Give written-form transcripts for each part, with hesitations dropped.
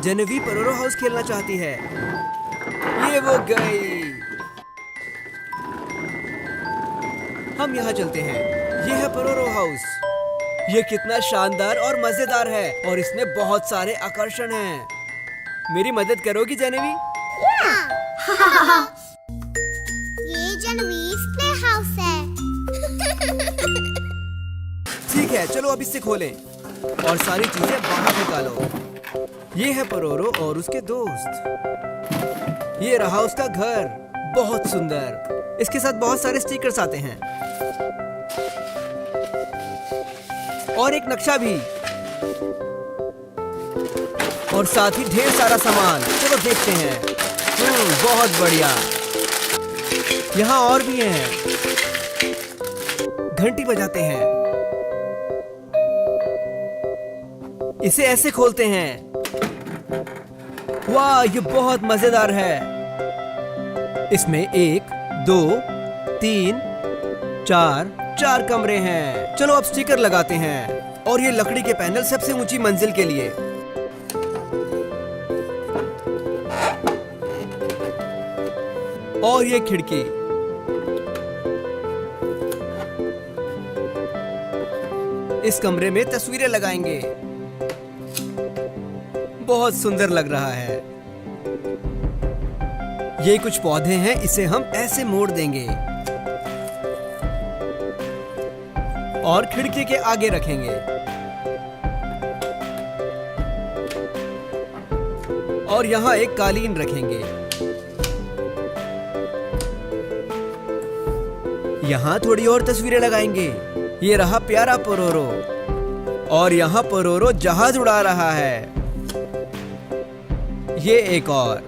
जेनेवी पोरोरो house खेलना चाहती है। ये वो गई। हम यहाँ चलते हैं। ये है पोरोरो हाउस। ये कितना शानदार और मजेदार है और इसमें बहुत सारे आकर्षण हैं। मेरी मदद करोगी जेनेवी? ये जेनेवीज प्ले हाउस है। ठीक है, चलो अब इसे खोलें और सारी चीजें बाहर निकालो। ये है पोरोरो और उसके दोस्त। ये रहा उसका घर, बहुत सुंदर। इसके साथ बहुत सारे स्टिकर्स आते हैं और एक नक्शा भी, और साथ ही ढेर सारा सामान। चलो देखते हैं। बहुत बढ़िया। यहाँ और भी हैं। घंटी बजाते हैं। इसे ऐसे खोलते हैं। वाह, ये बहुत मजेदार है। इसमें 1, 2, 3, 4 कमरे हैं। चलो अब स्टिकर लगाते हैं और ये लकड़ी के पैनल सबसे ऊंची मंजिल के लिए। और ये खिड़की। इस कमरे में तस्वीरें लगाएंगे। बहुत सुंदर लग रहा है। ये कुछ पौधे हैं, इसे हम ऐसे मोड़ देंगे और खिड़की के आगे रखेंगे। और यहाँ एक कालीन रखेंगे। यहाँ थोड़ी और तस्वीरें लगाएंगे। ये रहा प्यारा पोरोरो और यहाँ पोरोरो जहाज उड़ा रहा है। ये एक और।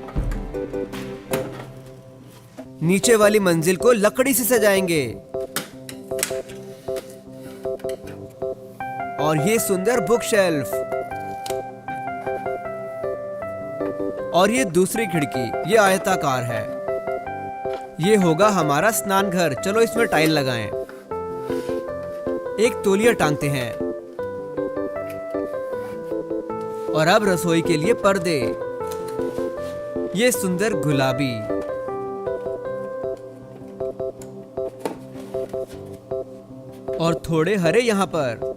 नीचे वाली मंजिल को लकड़ी से सजाएंगे और ये सुंदर बुक शेल्फ। और ये दूसरी खिड़की, ये आयताकार है। ये होगा हमारा स्नान घर। चलो इसमें टाइल लगाएं। एक तौलिया टांगते हैं और अब रसोई के लिए पर्दे। ये सुंदर गुलाबी और थोड़े हरे यहाँ पर।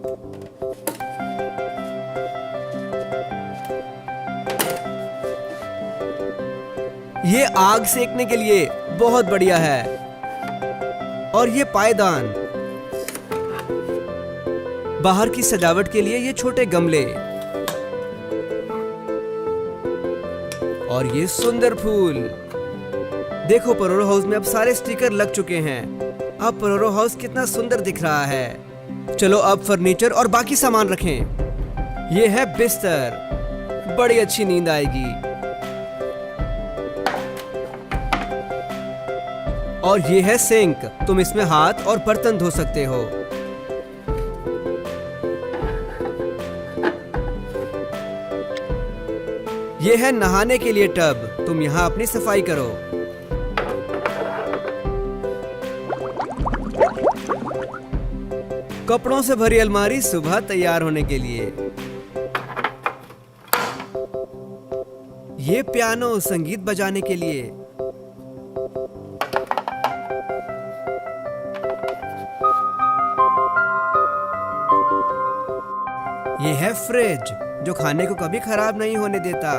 ये आग सेकने के लिए बहुत बढ़िया है। और ये पायदान। बाहर की सजावट के लिए ये छोटे गमले और ये सुंदर फूल। देखो, पोरोरो हाउस में अब सारे स्टिकर लग चुके हैं। अब पोरोरो हाउस कितना सुंदर दिख रहा है। चलो अब फर्नीचर और बाकी सामान रखें। ये है बिस्तर। बड़ी अच्छी नींद आएगी। और ये है सिंक। तुम इसमें हाथ और बर्तन धो सकते हो। ये है नहाने के लिए टब। तुम यहाँ अपनी सफाई करो। कपड़ों से भरी अलमारी सुबह तैयार होने के लिए। ये पियानो संगीत बजाने के लिए। ये है फ्रिज जो खाने को कभी खराब नहीं होने देता।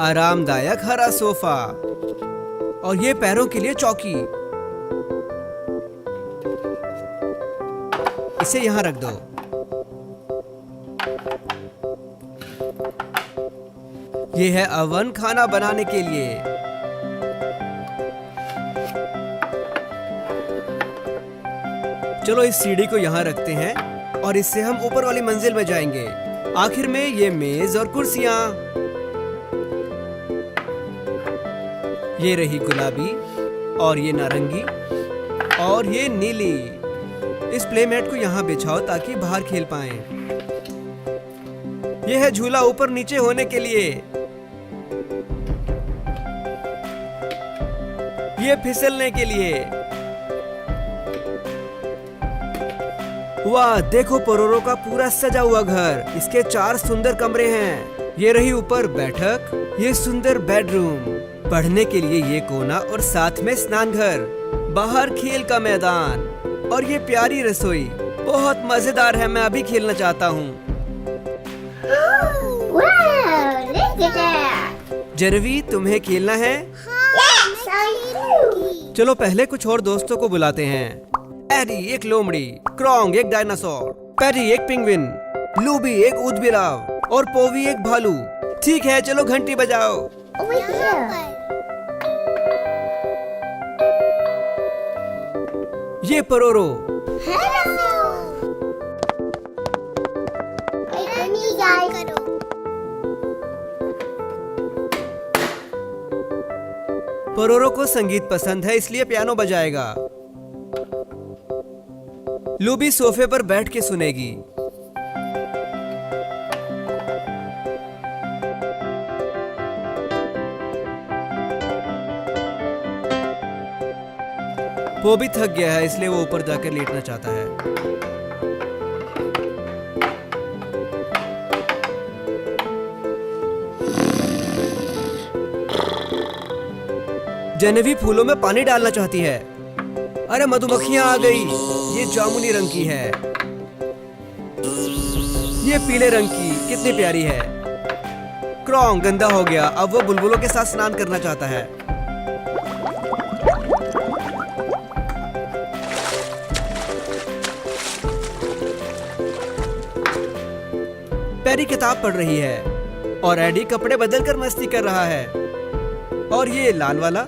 आरामदायक हरा सोफा और ये पैरों के लिए चौकी। इसे यहां रख दो। ये है अवन खाना बनाने के लिए। चलो इस सीढ़ी को यहाँ रखते हैं और इससे हम ऊपर वाली मंजिल में जाएंगे। आखिर में ये मेज और कुर्सियां। ये रही गुलाबी और ये नारंगी और ये नीली। इस प्लेमेट को यहाँ बिछाओ ताकि बाहर खेल पाएं। ये है झूला ऊपर नीचे होने के लिए। ये फिसलने के लिए। वाह, देखो पोरोरो का पूरा सजा हुआ घर। इसके 4 सुंदर कमरे हैं। ये रही ऊपर बैठक, ये सुंदर बेडरूम, पढ़ने के लिए ये कोना और साथ में स्नान घर, बाहर खेल का मैदान और ये प्यारी रसोई। बहुत मजेदार है, मैं अभी खेलना चाहता हूँ। Wow, look at that. जेरेवी, तुम्हें खेलना है? Yes, I do. चलो पहले कुछ और दोस्तों को बुलाते हैं। एडी एक लोमड़ी, क्रोंग एक डायनासोर, पैटी एक पिंगविन, लूबी एक ऊदबिलाव और पोवी एक भालू। ठीक है, चलो घंटी बजाओ। Over here. ये पोरोरो, Hello. Hey, me guys. पोरोरो को संगीत पसंद है, इसलिए पियानो बजाएगा। लूबी सोफे पर बैठ के सुनेगी। वो भी थक गया है, इसलिए वो ऊपर जाकर लेटना चाहता है। जेनेवी फूलों में पानी डालना चाहती है। अरे मधुमक्खियां आ गई। ये जामुनी रंग की है, ये पीले रंग की, कितनी प्यारी है। क्रोंग गंदा हो गया, अब वो बुलबुलों के साथ स्नान करना चाहता है। पैरी किताब पढ़ रही है और एडी कपड़े बदल कर मस्ती कर रहा है। और ये लाल वाला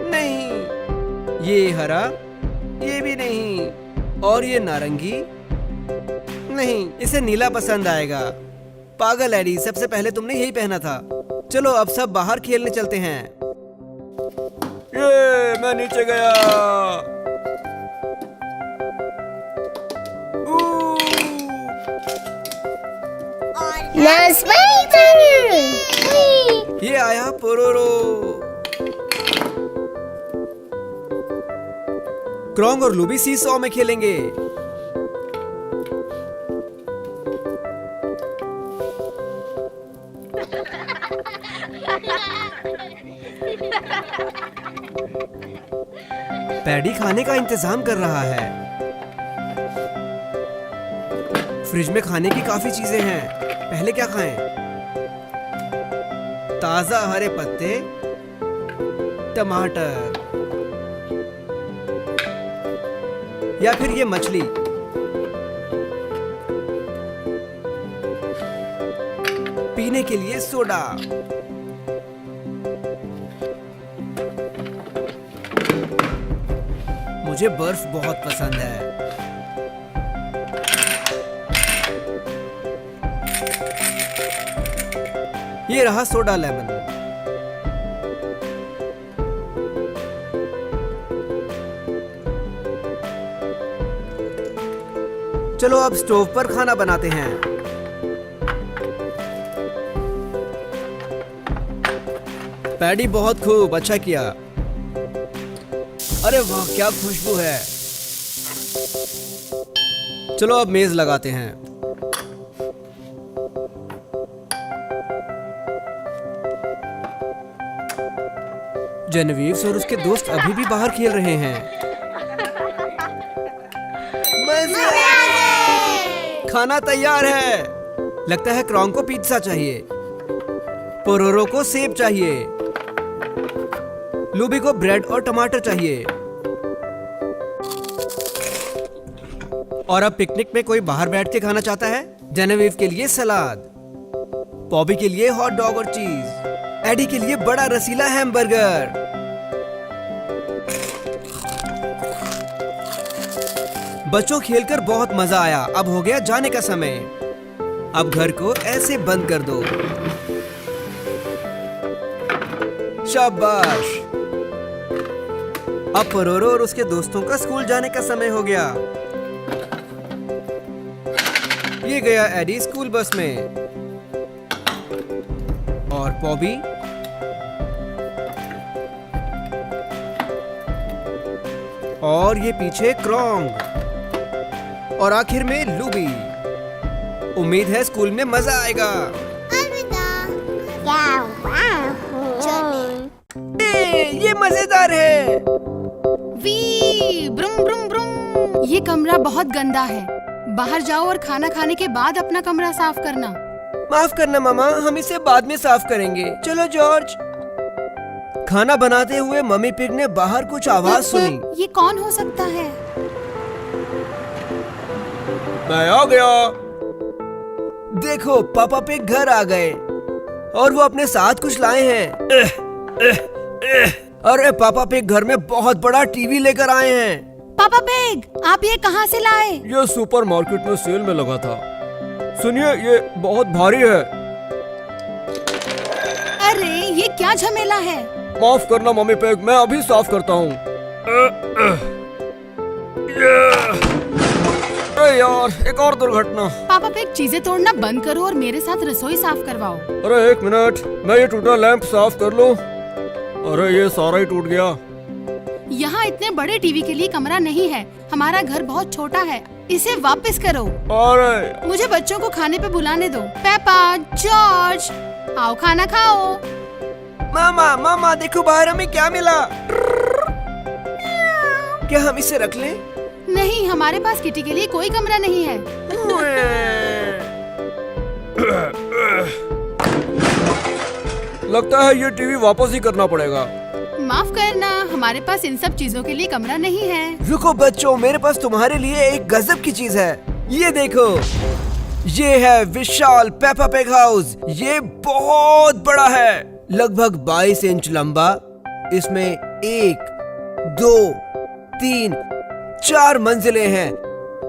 नहीं, ये हरा, ये भी नहीं, और ये नारंगी नहीं, इसे नीला पसंद आएगा। पागल एडी, सबसे पहले तुमने यही पहना था। चलो अब सब बाहर खेलने चलते हैं। ये मैं नीचे गया। Now it's my turn. ये आया पोरोरो। क्रोंग और लूबी सीसॉ में खेलेंगे। पैडी खाने का इंतजाम कर रहा है। फ्रिज में खाने की काफी चीजें हैं। पहले क्या खाएं? ताजा हरे पत्ते, टमाटर, या फिर ये मछली। पीने के लिए सोडा। मुझे बर्फ बहुत पसंद है। ये रहा सोडा लेमन। चलो अब स्टोव पर खाना बनाते हैं। पैडी बहुत खूब, अच्छा किया। अरे वाह, क्या खुशबू है। चलो अब मेज लगाते हैं। जेनेविव और उसके दोस्त अभी भी बाहर खेल रहे हैं। मजे आ गए। खाना तैयार है। लगता है क्रोंग को पिज्जा चाहिए, पोरोरो को सेब चाहिए, लूबी को ब्रेड और टमाटर चाहिए। और अब पिकनिक में कोई बाहर बैठ के खाना चाहता है। जेनेविव के लिए सलाद, पॉबी के लिए हॉट डॉग और चीज, एडी के लिए बड़ा रसीला हैमबर्गर। बच्चों खेलकर बहुत मजा आया। अब हो गया जाने का समय। अब घर को ऐसे बंद कर दो। शाबाश। अब पोरोरो और उसके दोस्तों का स्कूल जाने का समय हो गया। ये गया एडी स्कूल बस में और पॉबी और ये पीछे क्रोंग। और आखिर में लूबी। उम्मीद है स्कूल में मजा आएगा। अलविदा। चले। ये मजेदार है। वी ब्रुम ब्रुम ब्रुम। ये कमरा बहुत गंदा है। बाहर जाओ और खाना खाने के बाद अपना कमरा साफ करना। माफ करना मामा, हम इसे बाद में साफ करेंगे। चलो जॉर्ज। खाना बनाते हुए मम्मी पिग ने बाहर कुछ आवाज सुनी। ये कौन हो सकता है? मैं आ गया। देखो पापा पिग घर आ गए और वो अपने साथ कुछ लाए हैं। अरे पापा पिग घर में बहुत बड़ा टीवी लेकर आए हैं। पापा पिग, आप ये कहाँ से लाए? ये सुपरमार्केट में सेल में लगा था। सुनिए, ये बहुत भारी है। अरे ये क्या झमेला है? माफ करना मम्मी पिग, मैं अभी साफ करता हूँ। अरे यार, एक और दुर्घटना। पापा पिग, चीजें तोड़ना बंद करो और मेरे साथ रसोई साफ करवाओ। अरे एक मिनट, मैं ये टूटा लैंप साफ कर लूं। अरे ये सारा ही टूट गया। यहाँ इतने बड़े टीवी के लिए कमरा नहीं है। हमारा घर बहुत छोटा है। इसे वापस करो। अरे मुझे बच्चों को खाने पे बुलाने दो। पेपा, जॉर्ज, आओ खाना खाओ। मामा मामा देखो बाहर हमें क्या मिला। क्या हम इसे रख लें? नहीं, हमारे पास किटी के लिए कोई कमरा नहीं है। लगता है ये टीवी वापस ही करना पड़ेगा। माफ करना, हमारे पास इन सब चीजों के लिए कमरा नहीं है। रुको बच्चों, मेरे पास तुम्हारे लिए एक गजब की चीज है। ये देखो, ये है विशाल पेपा पिग हाउस। ये बहुत बड़ा है, लगभग 22 इंच लंबा। इसमें 1, 2, 3, 4 मंजिलें हैं,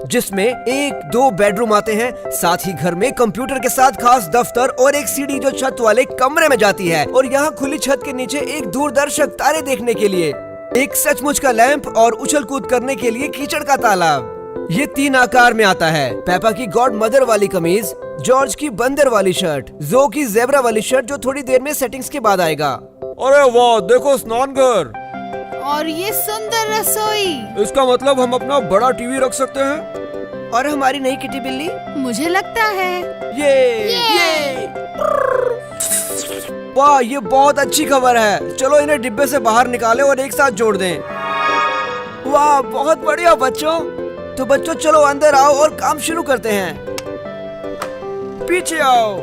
जिसमें 1-2 बेडरूम आते हैं। साथ ही घर में कंप्यूटर के साथ खास दफ्तर और एक सीढ़ी जो छत वाले कमरे में जाती है। और यहाँ खुली छत के नीचे एक दूरदर्शक तारे देखने के लिए, एक सचमुच का लैंप और उछल कूद करने के लिए कीचड़ का तालाब। ये 3 आकार में आता है। पेपा की गॉड मदर वाली कमीज, जॉर्ज की बंदर वाली शर्ट, जो की जेब्रा वाली शर्ट जो थोड़ी देर में सेटिंग्स के बाद आएगा। अरे वाह, देखो स्नान घर और ये सुंदर रसोई। इसका मतलब हम अपना बड़ा टीवी रख सकते हैं। और हमारी नई किटी बिल्ली। मुझे लगता है ये। वाह, ये बहुत अच्छी खबर है। चलो इन्हें डिब्बे से बाहर निकालें और एक साथ जोड़ दें। वाह, बहुत बढ़िया बच्चों। तो बच्चों चलो अंदर आओ और काम शुरू करते हैं। पीछे आओ।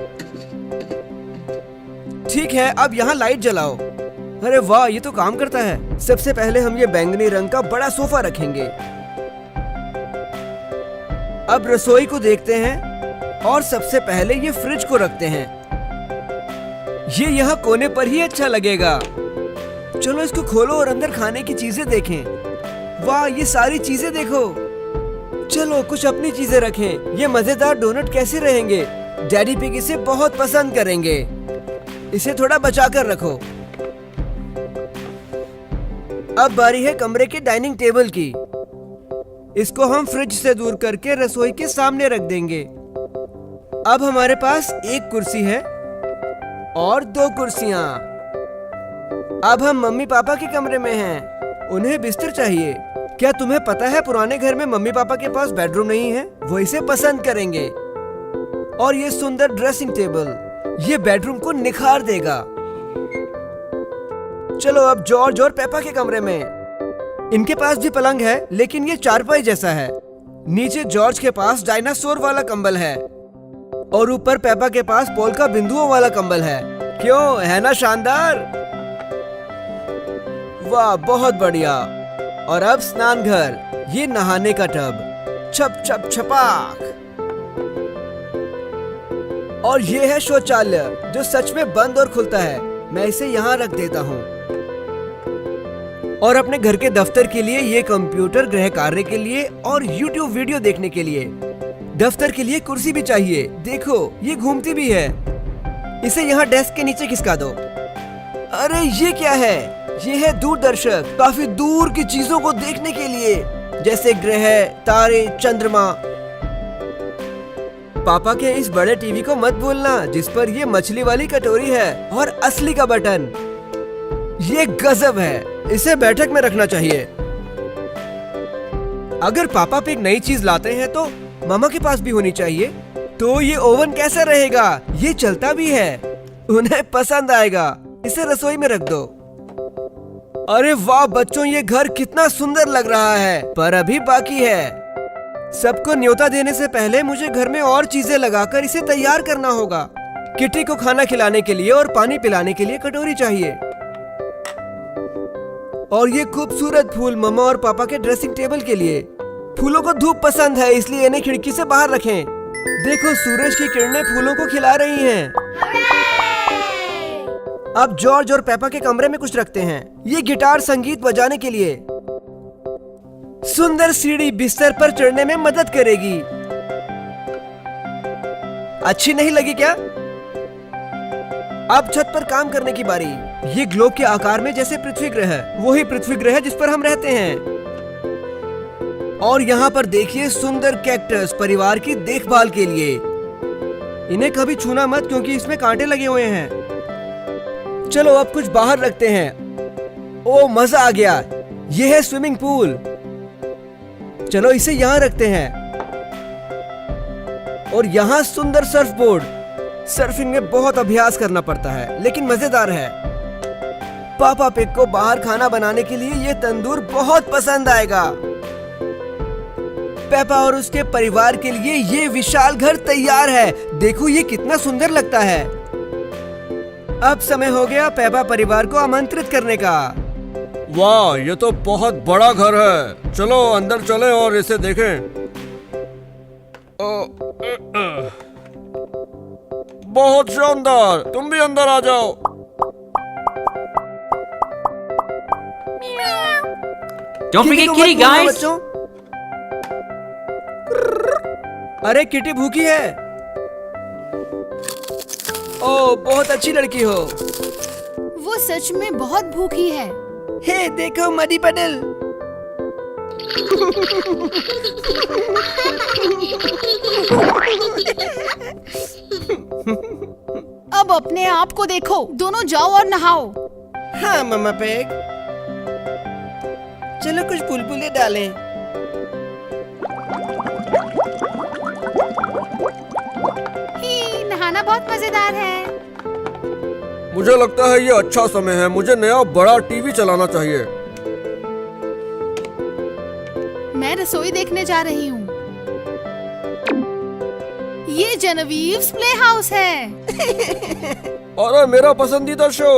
ठीक है, अब यहाँ लाइट जलाओ। अरे वाह, ये तो काम करता है। सबसे पहले हम ये बैंगनी रंग का बड़ा सोफा रखेंगे। अब रसोई को देखते हैं और सबसे पहले ये फ्रिज को रखते हैं। ये यहाँ कोने पर ही अच्छा लगेगा। चलो इसको खोलो और अंदर खाने की चीजें देखें। वाह, ये सारी चीजें देखो। चलो कुछ अपनी चीजें रखें। ये मजेदार डोनट कैसे रहेंगे? डैडी पिग इसे बहुत पसंद करेंगे। इसे थोड़ा बचा कर रखो। अब बारी है कमरे के डाइनिंग टेबल की। इसको हम फ्रिज से दूर करके रसोई के सामने रख देंगे। अब हमारे पास एक कुर्सी है और 2 कुर्सियां। अब हम मम्मी पापा के कमरे में हैं। उन्हें बिस्तर चाहिए। क्या तुम्हें पता है पुराने घर में मम्मी पापा के पास बेडरूम नहीं है? वो इसे पसंद करेंगे। और ये सुंदर ड्रेसिंग टेबल, ये बेडरूम को निखार देगा। चलो अब जॉर्ज और पेपा के कमरे में। इनके पास भी पलंग है, लेकिन ये चारपाई जैसा है। नीचे जॉर्ज के पास डायनासोर वाला कंबल है और ऊपर पेपा के पास पोल्का बिंदुओं वाला कंबल है। क्यों, है ना शानदार? वाह, बहुत बढ़िया। और अब स्नान घर, ये नहाने का टब, छप छप छपाक। और ये है शौचालय जो सच में बंद और खुलता है। मैं इसे यहाँ रख देता हूँ। और अपने घर के दफ्तर के लिए ये कंप्यूटर, गृह कार्य के लिए और YouTube वीडियो देखने के लिए। दफ्तर के लिए कुर्सी भी चाहिए। देखो, ये घूमती भी है। इसे यहाँ डेस्क के नीचे खिसका दो। अरे ये क्या है? ये है दूरदर्शक, काफी दूर की चीजों को देखने के लिए, जैसे ग्रह, तारे, चंद्रमा। पापा के इस बड़े टीवी को मत भूलना, जिस पर ये मछली वाली कटोरी है और असली का बटन। ये गजब है। इसे बैठक में रखना चाहिए। अगर पापा पिग नई चीज लाते हैं तो मामा के पास भी होनी चाहिए। तो ये ओवन कैसा रहेगा? ये चलता भी है, उन्हें पसंद आएगा। इसे रसोई में रख दो। अरे वाह बच्चों, ये घर कितना सुंदर लग रहा है। पर अभी बाकी है। सबको न्योता देने से पहले मुझे घर में और चीजें लगाकर इसे तैयार करना होगा। किटी को खाना खिलाने के लिए और पानी पिलाने के लिए कटोरी चाहिए। और ये खूबसूरत फूल मम्मा और पापा के ड्रेसिंग टेबल के लिए। फूलों को धूप पसंद है, इसलिए इन्हें खिड़की से बाहर रखें। देखो सूरज की किरणें फूलों को खिला रही हैं। अब जॉर्ज और पेपा के कमरे में कुछ रखते हैं। ये गिटार संगीत बजाने के लिए। सुंदर सीढ़ी बिस्तर पर चढ़ने में मदद करेगी। अच्छी नहीं लगी क्या? अब छत पर काम करने की बारी। ये ग्लोब के आकार में जैसे पृथ्वी ग्रह है, वही पृथ्वी ग्रह जिस पर हम रहते हैं। और यहाँ पर देखिए सुंदर कैक्टस परिवार की देखभाल के लिए। इन्हें कभी छूना मत क्योंकि इसमें कांटे लगे हुए हैं। चलो अब कुछ बाहर रखते हैं। ओ मजा आ गया। यह है स्विमिंग पूल। चलो इसे यहाँ रखते हैं। और यहाँ सुंदर सर्फ बोर्ड। सर्फिंग में बहुत अभ्यास करना पड़ता है लेकिन मजेदार है। पापा पिग को बाहर खाना बनाने के लिए ये तंदूर बहुत पसंद आएगा। पेपा और उसके परिवार के लिए ये विशाल घर तैयार है। देखो ये कितना सुंदर लगता है। अब समय हो गया पेपा परिवार को आमंत्रित करने का। वाह, ये तो बहुत बड़ा घर है। चलो अंदर चलें और इसे देखें। बहुत शानदार। तुम भी अंदर आ जाओ। Don't forget kitty, guys. बच्चों। अरे किटी भूखी है। ओह बहुत अच्छी लड़की हो। वो सच में बहुत भूखी है। हे देखो मडी पडल। अब अपने आप को देखो। दोनों जाओ और नहाओ। हाँ मम्मा पेग, चलो कुछ बुलबुले डालें। ही, नहाना बहुत मजेदार है। मुझे लगता है ये अच्छा समय है। मुझे नया बड़ा टीवी चलाना चाहिए। मैं रसोई देखने जा रही हूँ। ये जेनेविव्स प्ले हाउस है। अरे मेरा पसंदीदा शो।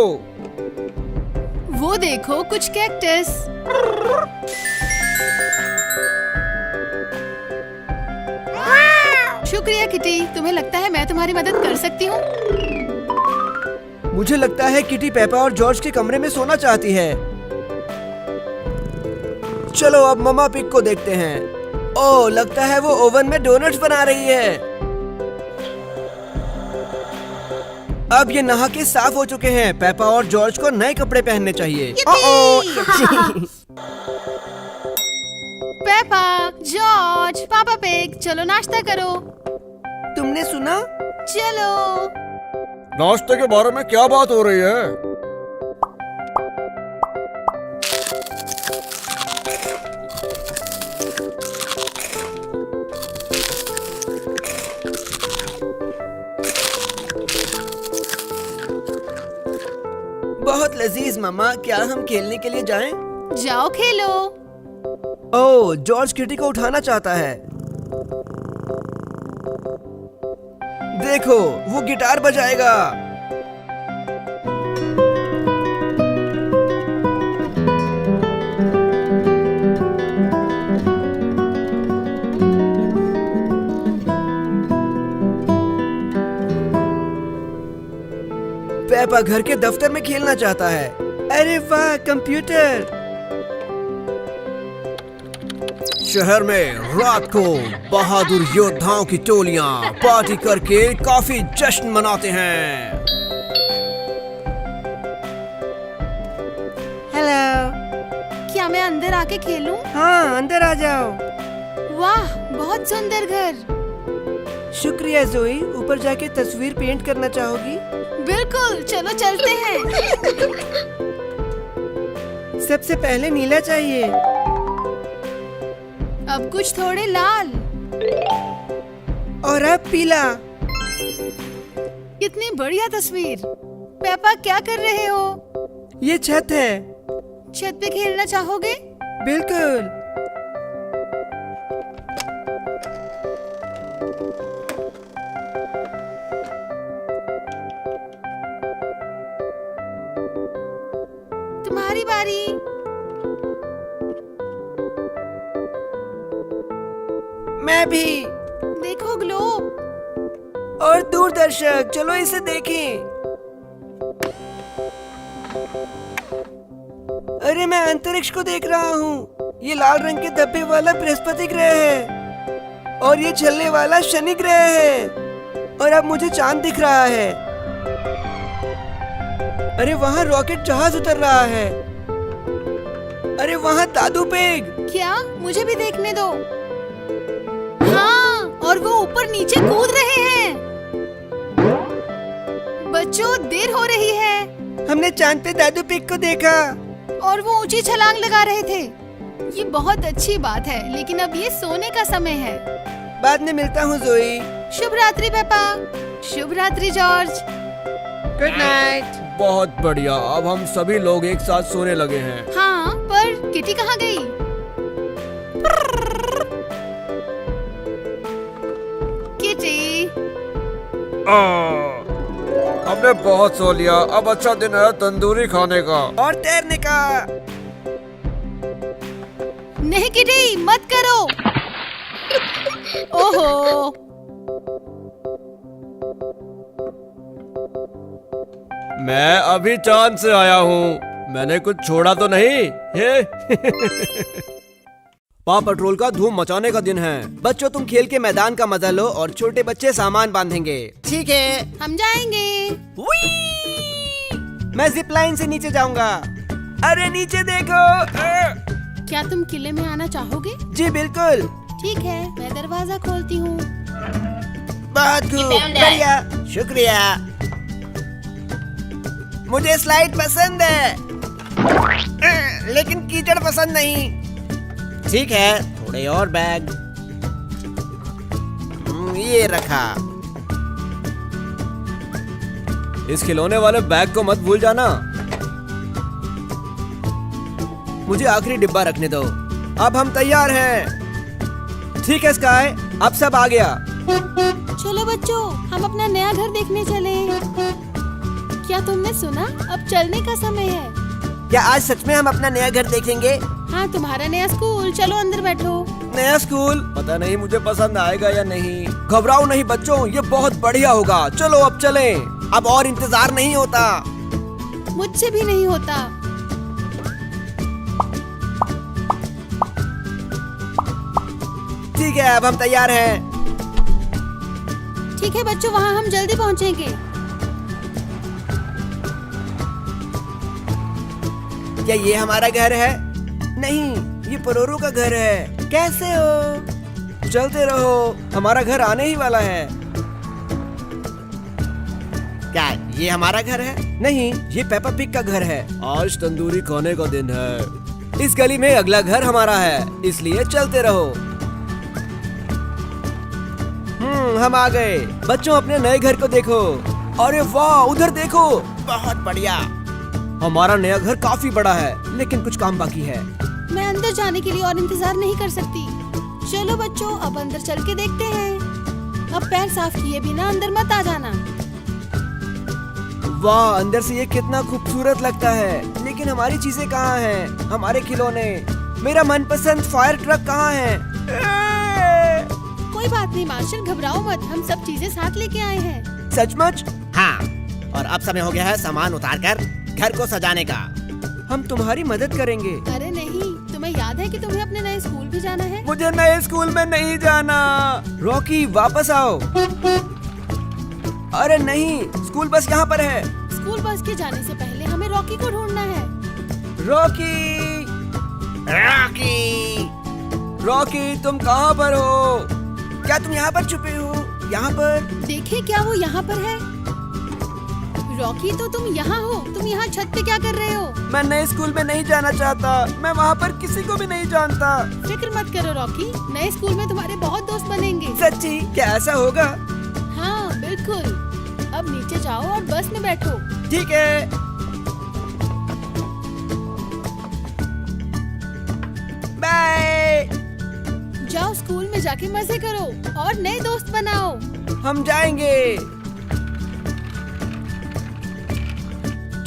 वो देखो कुछ कैक्टस। शुक्रिया किटी। तुम्हें लगता है मैं तुम्हारी मदद कर सकती हूँ? मुझे लगता है किटी पेपा और जॉर्ज के कमरे में सोना चाहती है। चलो अब मम्मा पिग को देखते हैं। ओह लगता है वो ओवन में डोनट्स बना रही है। अब ये नहा के साफ हो चुके हैं। पेपा और जॉर्ज को नए कपड़े पहनने चाहिए। पेपा, जॉर्ज, पापा पिग, चलो नाश्ता करो। तुमने सुना? चलो। नाश्ते के बारे में क्या बात हो रही है? बहुत लजीज मम्मा। क्या हम खेलने के लिए जाएं? जाओ खेलो। ओह जॉर्ज किटी को उठाना चाहता है। देखो वो गिटार बजाएगा। पेपा घर के दफ्तर में खेलना चाहता है। अरे वाह कंप्यूटर। शहर में रात को बहादुर योद्धाओं की टोलियां पार्टी करके काफी जश्न मनाते हैं। हेलो। क्या मैं अंदर आके खेलूं? हाँ अंदर आ जाओ। वाह बहुत सुंदर घर। शुक्रिया जोई। ऊपर जाके तस्वीर पेंट करना चाहोगी? बिल्कुल, चलो चलते हैं। सबसे पहले नीला चाहिए। अब कुछ थोड़े लाल। और अब पीला। कितनी बढ़िया तस्वीर। पेपा क्या कर रहे हो? ये छत है। छत पे खेलना चाहोगे? बिल्कुल। तुम्हारी बारी। मैं भी। देखो ग्लोब। और दूरदर्शक, चलो इसे देखें। अरे मैं अंतरिक्ष को देख रहा हूँ। ये लाल रंग के धब्बे वाला बृहस्पति ग्रह है और ये छलने वाला शनि ग्रह है और अब मुझे चांद दिख रहा है। अरे वहाँ रॉकेट जहाज उतर रहा है। अरे वहाँ दादू पेग। क्या? मुझे भी देखने दो। हाँ, और वो ऊपर नीचे कूद रहे हैं। बच्चों, देर हो रही है। हमने चांद पे दादू पेग को देखा। और वो ऊंची छलांग लगा रहे थे। ये बहुत अच्छी बात है, लेकिन अब ये सोने का समय है। बाद में मिलता हूँ जोई। शुभ रात्रि पेपा। शुभ रात्रि जॉर्ज। Good night. बहुत बढ़िया, अब हम सभी लोग एक साथ सोने लगे हैं। हाँ, पर किटी कहाँ गई? किटी। हमने बहुत सो लिया, अब अच्छा दिन है तंदूरी खाने का। और तैरने का। नहीं किटी, मत करो। ओहो। मैं अभी चांद से आया हूँ, मैंने कुछ छोड़ा तो नहीं। हे पाव पेट्रोल का धूम मचाने का दिन है। बच्चों, तुम खेल के मैदान का मजा लो और छोटे बच्चे सामान बांधेंगे। ठीक है। हम जाएंगे। मैं जिप लाइन से नीचे जाऊंगा। अरे नीचे देखो। क्या तुम किले में आना चाहोगे? जी बिल्कुल। ठीक है, मैं दरवाजा खोलती हूँ। बहुत खूब, बढ़िया, शुक्रिया। मुझे स्लाइड पसंद है, लेकिन कीचड़ पसंद नहीं। ठीक है, थोड़े और बैग। ये रखा। इस खिलौने वाले बैग को मत भूल जाना। मुझे आखिरी डिब्बा रखने दो। अब हम तैयार हैं। ठीक है स्काई, अब सब आ गया। चलो बच्चों, हम अपना नया घर देखने चले। क्या तुमने सुना? अब चलने का समय है। क्या आज सच में हम अपना नया घर देखेंगे? हाँ, तुम्हारा नया स्कूल। चलो अंदर बैठो। नया स्कूल? पता नहीं मुझे पसंद आएगा या नहीं। घबराओ नहीं बच्चों, ये बहुत बढ़िया होगा। चलो अब चलें। अब और इंतजार नहीं होता। मुझसे भी नहीं होता। ठीक है, अब हम तैयार हैं। ठीक है बच्चों, वहाँ हम जल्दी पहुँचेंगे। क्या ये हमारा घर है? नहीं, ये परोरो का घर है। कैसे हो? चलते रहो, हमारा घर आने ही वाला है। क्या ये हमारा घर है? नहीं, ये पेपा पिग का घर है। आज तंदूरी खाने का दिन है। इस गली में अगला घर हमारा है, इसलिए चलते रहो। हम आ गए। बच्चों, अपने नए घर को देखो। अरे वाह, उधर देखो, बहुत बढ़िया। हमारा नया घर काफी बड़ा है, लेकिन कुछ काम बाकी है। मैं अंदर जाने के लिए और इंतजार नहीं कर सकती। चलो बच्चों, अब अंदर चल के देखते हैं। अब पैर साफ किए बिना अंदर मत आ जाना। वाह, अंदर से ये कितना खूबसूरत लगता है। लेकिन हमारी चीजें कहाँ हैं? हमारे खिलौने, मेरा मनपसंद फायर ट्रक कहाँ है? कोई बात नहीं मार्शल, घबराओ मत, हम सब चीजें साथ लेके आए हैं। सचमुच? हाँ, और अब समय हो गया है सामान उतारकर घर को सजाने का। हम तुम्हारी मदद करेंगे। अरे नहीं, तुम्हें याद है कि तुम्हें अपने नए स्कूल भी जाना है? मुझे नए स्कूल में नहीं जाना। रॉकी, वापस आओ। अरे नहीं, स्कूल बस यहाँ पर है। स्कूल बस के जाने से पहले हमें रॉकी को ढूंढना है। रॉकी, रॉकी, रॉकी, तुम कहाँ पर हो? क्या तुम यहाँ पर छुपे हो? यहाँ पर? देखे क्या वो यहाँ पर है? रॉकी, तो तुम यहाँ हो? तुम यहाँ छत पे क्या कर रहे हो? मैं नए स्कूल में नहीं जाना चाहता। मैं वहाँ पर किसी को भी नहीं जानता। फिक्र मत करो रॉकी, नए स्कूल में तुम्हारे बहुत दोस्त बनेंगे। सच्ची? क्या ऐसा होगा? हाँ बिल्कुल। अब नीचे जाओ और बस में बैठो। ठीक है। बाय। जाओ स्कूल में जाके मजे करो और नए दोस्त बनाओ। हम जाएंगे।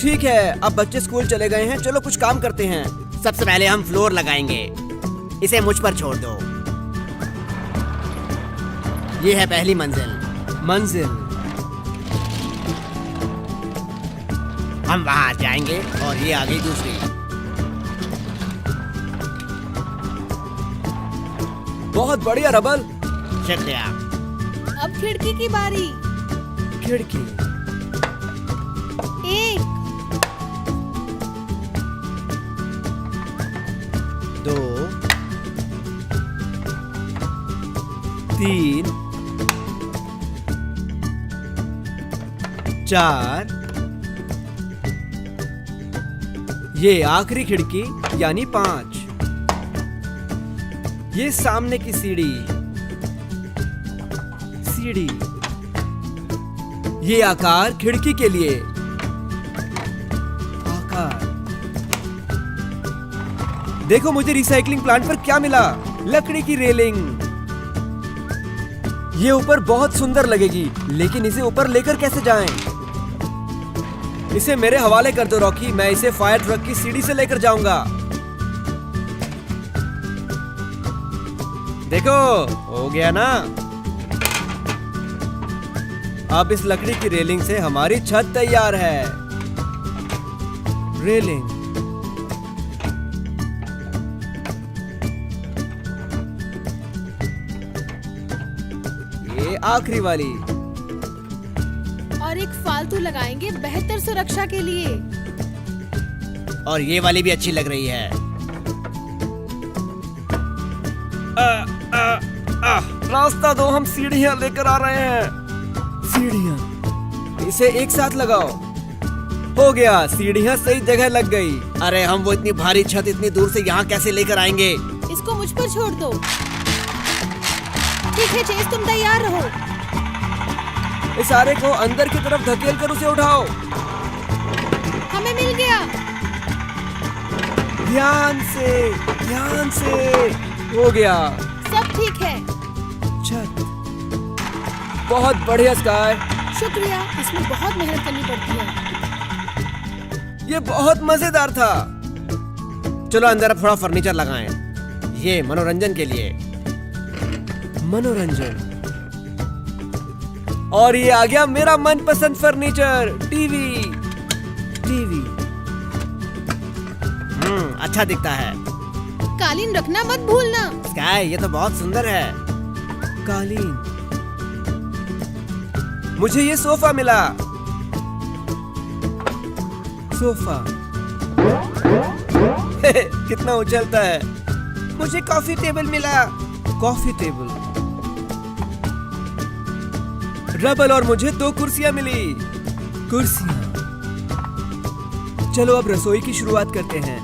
ठीक है, अब बच्चे स्कूल चले गए हैं, चलो कुछ काम करते हैं। सबसे पहले हम फ्लोर लगाएंगे। इसे मुझ पर छोड़ दो। ये है पहली मंजिल। हम वहां जाएंगे और ये आ गई दूसरी। बहुत बढ़िया रबल। शुक्रिया। अब खिड़की की बारी। खिड़की। 1 2 3 4। ये आखिरी खिड़की यानी 5। ये सामने की सीढ़ी। ये आकार खिड़की के लिए। आकार। देखो मुझे रिसाइकलिंग प्लांट पर क्या मिला। लकड़ी की रेलिंग। ये ऊपर बहुत सुंदर लगेगी, लेकिन इसे ऊपर लेकर कैसे जाएं? इसे मेरे हवाले कर दो रॉकी, मैं इसे फायर ट्रक की सीढ़ी से लेकर जाऊंगा। देखो, हो गया ना। अब इस लकड़ी की रेलिंग से हमारी छत तैयार है। रेलिंग। ये आखिरी वाली। और एक फालतू लगाएंगे बेहतर सुरक्षा के लिए। और ये वाली भी अच्छी लग रही है। रास्ता दो, हम सीढ़ियां लेकर आ रहे हैं। सीढ़ियां। इसे एक साथ लगाओ। हो गया, सीढ़ियां सही जगह लग गई। अरे हम वो इतनी भारी छत इतनी दूर से यहाँ कैसे लेकर आएंगे? इसको मुझ पर छोड़ दो। ठीक है चेस, तुम तैयार रहो। इस सारे को अंदर की तरफ धकेल कर उसे उठाओ। हमें मिल गया। ध्यान से। हो गया। सब ठीक है। छत। बहुत बढ़िया स्काई। शुक्रिया, इसमें बहुत मेहनत करनी पड़ती है। ये बहुत मजेदार था। चलो अंदर अब थोड़ा फर्नीचर लगाएं। ये मनोरंजन के लिए। मनोरंजन। और ये आ गया मेरा मनपसंद फर्नीचर। टीवी। अच्छा दिखता है। कालीन रखना मत भूलना। स्काई, ये तो बहुत सुंदर है। कालीन। मुझे ये सोफा मिला। सोफा। कितना उछलता है। मुझे कॉफी टेबल मिला। Coffee table. रबल और मुझे 2 कुर्सियां मिली। कुर्सियां। चलो अब रसोई की शुरुआत करते हैं।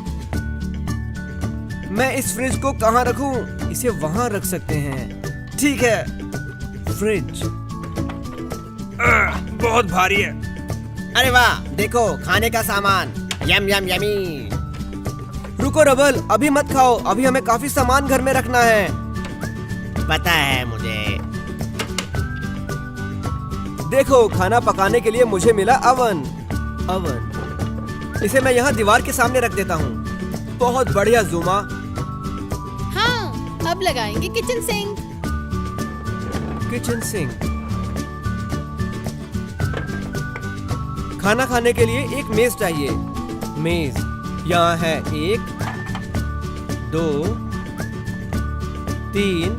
मैं इस फ्रिज को कहाँ रखूं? इसे वहां रख सकते हैं। ठीक है। फ्रिज। बहुत भारी है। अरे वाह, देखो खाने का सामान। यम यम यमी। रुको रबल, अभी मत खाओ, अभी हमें काफी सामान घर में रखना है। पता है मुझे। देखो, खाना पकाने के लिए मुझे मिला अवन। इसे मैं यहाँ दीवार के सामने रख देता हूँ। बहुत बढ़िया जुमा। हाँ, अब लगाएंगे किचन सिंक। खाना खाने के लिए एक मेज चाहिए। मेज यहाँ है। 1 2 3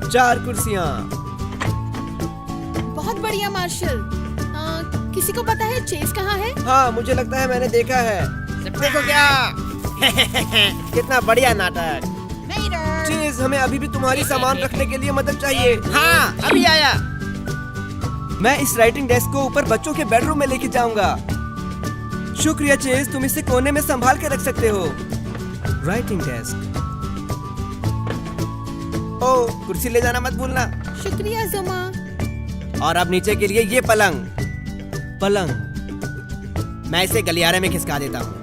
4 कुर्सियाँ। बहुत बढ़िया मार्शल। किसी को पता है चेस कहाँ है? हाँ, मुझे लगता है मैंने देखा है। देखो क्या। कितना बढ़िया नाटक। चेज, हमें अभी भी तुम्हारी सामान रखने के लिए मदद चाहिए। हाँ, अभी आया। मैं इस राइटिंग डेस्क को ऊपर बच्चों के बेडरूम में लेके जाऊंगा। शुक्रिया चेज, तुम इसे कोने में संभाल के रख सकते हो। Writing desk. ओ, कुर्सी ले जाना मत भूलना। शुक्रिया जुमा। और अब नीचे के लिए ये पलंग मैं इसे गलियारे में खिसका देता हूँ।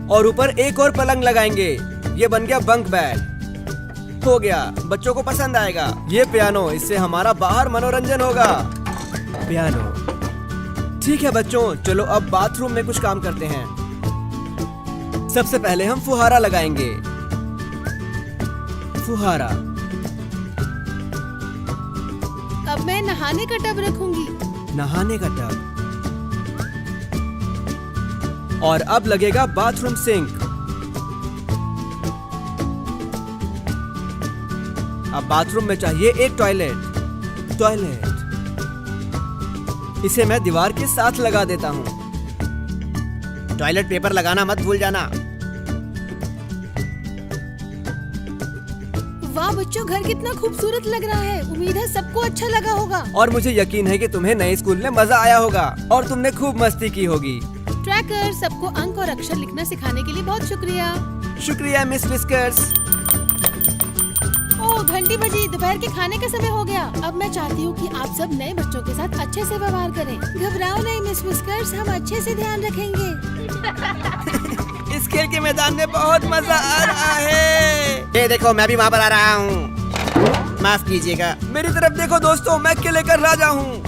और ऊपर एक और पलंग लगाएंगे। ये बन गया बंक बेड। हो गया, बच्चों को पसंद आएगा। ये पियानो, इससे हमारा बाहर मनोरंजन होगा। पियानो। ठीक है बच्चों, चलो अब बाथरूम में कुछ काम करते हैं। सबसे पहले हम फुहारा लगाएंगे। फुहारा। अब मैं नहाने का टब रखूंगी। नहाने का टब। और अब लगेगा बाथरूम सिंक। अब बाथरूम में चाहिए एक टॉयलेट। इसे मैं दीवार के साथ लगा देता हूँ। टॉयलेट पेपर लगाना मत भूल जाना। वाह बच्चों, घर कितना खूबसूरत लग रहा है। उम्मीद है सबको अच्छा लगा होगा। और मुझे यकीन है कि तुम्हें नए स्कूल में मजा आया होगा और तुमने खूब मस्ती की होगी। ट्रैकर, सबको अंक और अक्षर लिखना सिखाने के लिए बहुत शुक्रिया। शुक्रिया मिस विस्कर्स। ओह, घंटी बजी, दोपहर के खाने का समय हो गया। अब मैं चाहती हूँ कि आप सब नए बच्चों के साथ अच्छे से व्यवहार करें। घबराओ नहीं मिस विस्कर्स, हम अच्छे से ध्यान रखेंगे। इस खेल के मैदान में बहुत मजा आ रहा है। ये देखो, मैं भी वहाँ पर आ रहा हूँ। माफ कीजिएगा। मेरी तरफ देखो दोस्तों, मैं किले का राजा हूँ।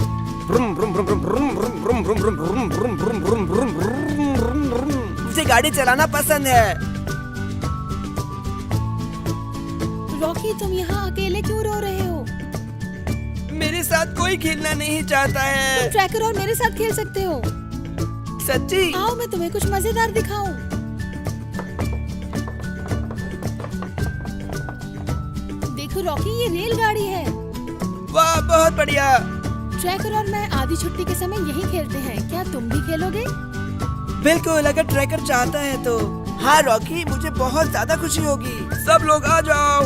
मुझे गाड़ी चलाना पसंद है। रॉकी, तुम यहाँ अकेले क्यों रो रहे हो? मेरे साथ कोई खेलना नहीं चाहता तुम है। ट्रैकर और मेरे साथ खेल सकते हो। सच्ची? आओ, मैं तुम्हें कुछ मजेदार दिखाऊं। देखो रॉकी, ये रेलगाड़ी है। वाह, बहुत बढ़िया। ट्रैकर और मैं आधी छुट्टी के समय यही खेलते हैं। क्या तुम भी खेलोगे? बिल्कुल, अगर ट्रैकर चाहता है तो। हाँ रॉकी, मुझे बहुत ज्यादा खुशी होगी। सब लोग आ जाओ।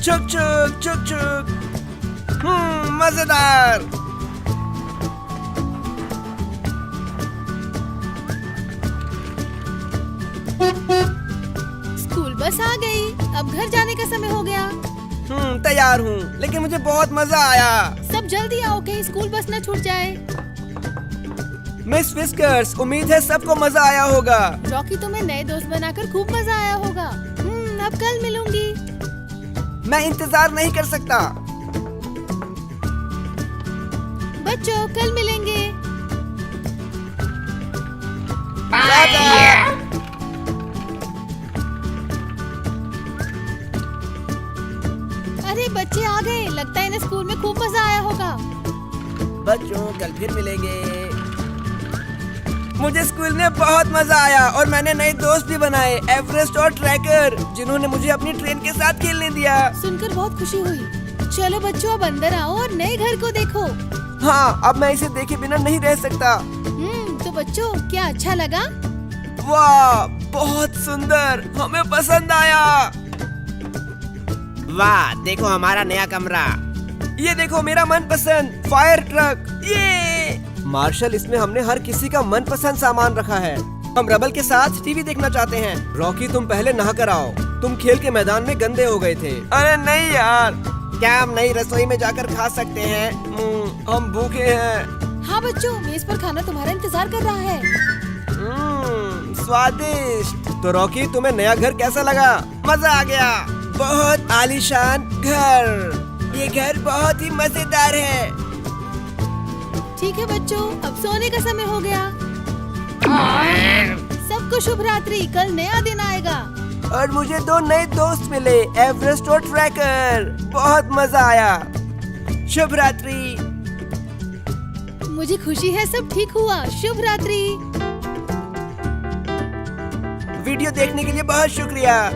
चुक चुक चुक चुक। मजेदार। स्कूल बस आ गई। अब घर जाने का समय हो गया। तैयार हूँ, लेकिन मुझे बहुत मजा आया। सब जल्दी आओ, कहीं स्कूल बस न छूट जाए। मिस विस्कर्स, उम्मीद है सबको मजा आया होगा। रॉकी, तुम्हें नए दोस्त बनाकर खूब मजा आया होगा। अब कल मिलूंगी। मैं इंतजार नहीं कर सकता। बच्चों, कल मिलेंगे। अरे बच्चे आ गए, लगता है इन्हें स्कूल में खूब मजा आया होगा। बच्चों, कल फिर मिलेंगे। मुझे स्कूल में बहुत मजा आया और मैंने नए दोस्त भी बनाए, एवरेस्ट और ट्रैकर, जिन्होंने मुझे अपनी ट्रेन के साथ खेलने दिया। सुनकर बहुत खुशी हुई। चलो बच्चों, अब अंदर आओ और नए घर को देखो। हाँ, अब मैं इसे देखे बिना नहीं रह सकता। तो बच्चों, क्या अच्छा लगा? वाह, बहुत सुंदर, हमें पसंद आया। वाह, देखो हमारा नया कमरा। ये देखो मेरा मनपसंद फायर ट्रक। ये मार्शल, इसमें हमने हर किसी का मनपसंद सामान रखा है। हम रबल के साथ टीवी देखना चाहते हैं। रॉकी, तुम पहले नहा कर आओ। तुम खेल के मैदान में गंदे हो गए थे। अरे नहीं यार। क्या हम नई रसोई में जाकर खा सकते हैं? हम भूखे हैं। हाँ बच्चों, मेज पर खाना तुम्हारा इंतजार कर रहा है। स्वादिष्ट। तो रॉकी, तुम्हें नया घर कैसा लगा? मजा आ गया। बहुत आलीशान घर। ये घर बहुत ही मजेदार है। ठीक है बच्चों, अब सोने का समय हो गया। सबको शुभ रात्रि, कल नया दिन आएगा। और मुझे 2 नए दोस्त मिले, एवरेस्ट और ट्रैकर। बहुत मजा आया। शुभ रात्रि। मुझे खुशी है सब ठीक हुआ। शुभ रात्रि। वीडियो देखने के लिए बहुत शुक्रिया।